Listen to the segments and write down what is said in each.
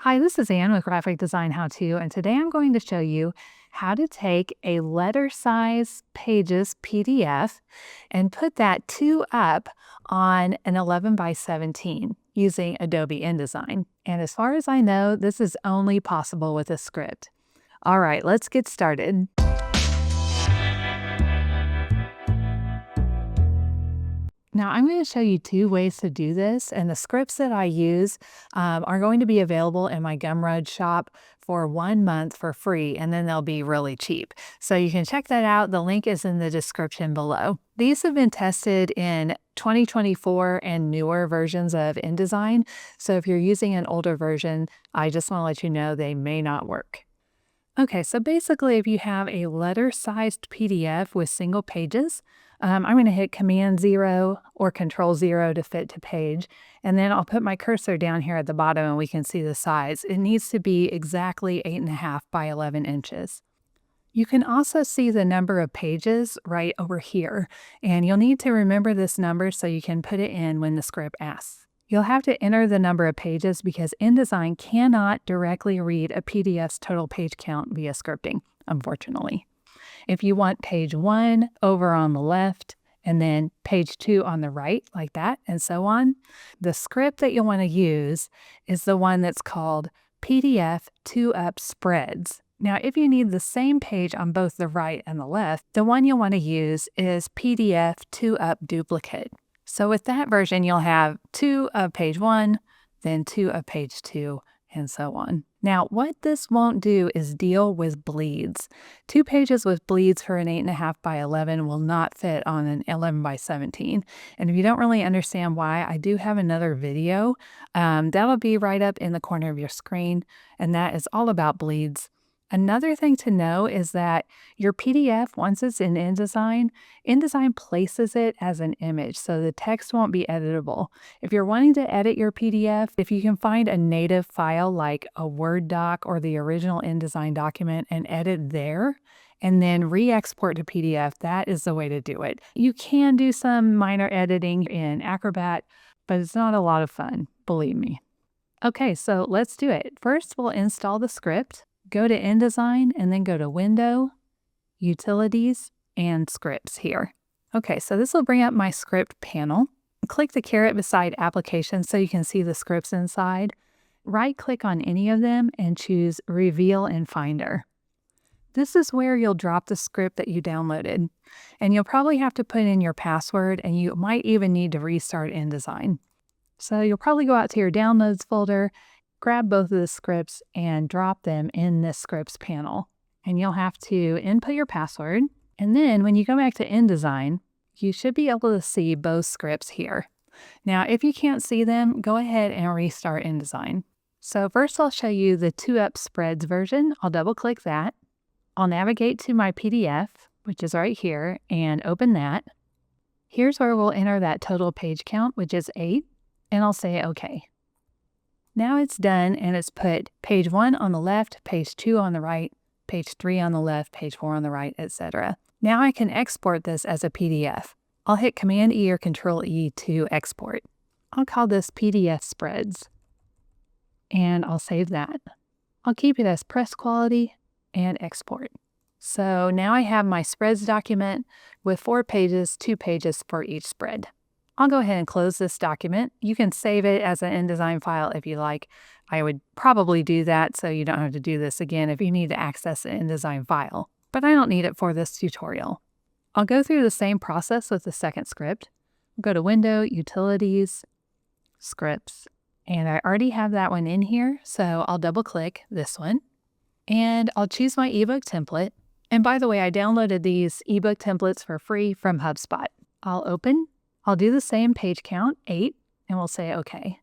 Hi, this is Anne with Graphic Design How To, and today I'm going to show you how to take a letter size pages PDF and put that 2 up on an 11 by 17 using Adobe InDesign. And as far as I know, this is only possible with a script. All right, let's get started. Now, I'm going to show you 2 ways to do this, and the scripts that I use are going to be available in my Gumroad shop for 1 month for free, and then they'll be really cheap. So you can check that out. The link is in the description below. These have been tested in 2024 and newer versions of InDesign. So if you're using an older version, I just want to let you know they may not work. Okay, so basically if you have a letter-sized PDF with single pages, I'm going to hit Command-0 or Control-0 to fit to page, and then I'll put my cursor down here at the bottom and we can see the size. It needs to be exactly 8.5 by 11 inches. You can also see the number of pages right over here, and you'll need to remember this number so you can put it in when the script asks. You'll have to enter the number of pages because InDesign cannot directly read a PDF's total page count via scripting, unfortunately. If you want page 1 over on the left and then page 2 on the right, like that, and so on, the script that you'll want to use is the one that's called PDF 2-up spreads. Now, if you need the same page on both the right and the left, the one you'll want to use is PDF 2-up duplicate. So with that version, you'll have 2 of page 1, then 2 of page 2, and so on. Now, what this won't do is deal with bleeds. 2 pages with bleeds for an 8.5 by 11 will not fit on an 11 by 17. And if you don't really understand why, I do have another video. That'll be right up in the corner of your screen, and that is all about bleeds. Another thing to know is that your PDF, once it's in InDesign, InDesign places it as an image, so the text won't be editable. If you're wanting to edit your PDF, if you can find a native file like a Word doc or the original InDesign document and edit there, and then re-export to PDF, that is the way to do it. You can do some minor editing in Acrobat, but it's not a lot of fun, believe me. Okay, so let's do it. First, we'll install the script. Go to InDesign and then go to Window, Utilities, and Scripts here. Okay, so this will bring up my script panel. Click the caret beside Applications so you can see the scripts inside. Right-click on any of them and choose Reveal in Finder. This is where you'll drop the script that you downloaded, and you'll probably have to put in your password, and you might even need to restart InDesign. So you'll probably go out to your Downloads folder, grab both of the scripts and drop them in this scripts panel. And you'll have to input your password. And then when you go back to InDesign, you should be able to see both scripts here. Now, if you can't see them, go ahead and restart InDesign. So first I'll show you the 2-up spreads version. I'll double click that. I'll navigate to my PDF, which is right here, and open that. Here's where we'll enter that total page count, which is 8, and I'll say OK. Now it's done, and it's put page 1 on the left, page 2 on the right, page 3 on the left, page 4 on the right, etc. Now I can export this as a PDF. I'll hit Command-E or Control-E to export. I'll call this PDF Spreads, and I'll save that. I'll keep it as press quality and export. So now I have my spreads document with 4 pages, 2 pages for each spread. I'll go ahead and close this document. You can save it as an InDesign file if you like. I would probably do that so you don't have to do this again if you need to access an InDesign file, but I don't need it for this tutorial. I'll go through the same process with the second script. Go to Window, Utilities, Scripts, and I already have that one in here, so I'll double click this one, and I'll choose my ebook template. And by the way, I downloaded these ebook templates for free from HubSpot. I'll open. I'll do the same page count, 8, and we'll say OK.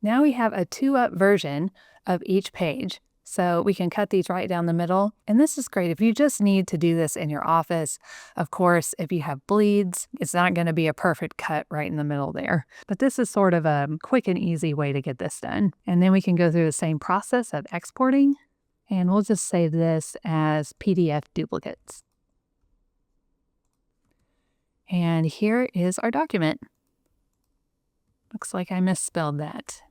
Now we have a 2-up version of each page, so we can cut these right down the middle. And this is great if you just need to do this in your office. Of course, if you have bleeds, it's not going to be a perfect cut right in the middle there. But this is sort of a quick and easy way to get this done. And then we can go through the same process of exporting, and we'll just save this as PDF duplicates. And here is our document. Looks like I misspelled that.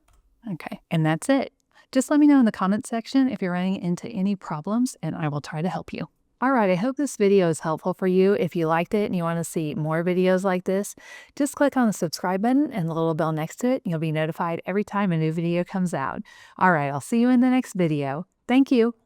Okay, and that's it. Just let me know in the comment section if you're running into any problems, and I will try to help you. All right, I hope this video is helpful for you. If you liked it and you want to see more videos like this, just click on the subscribe button and the little bell next to it. You'll be notified every time a new video comes out. All right, I'll see you in the next video. Thank you.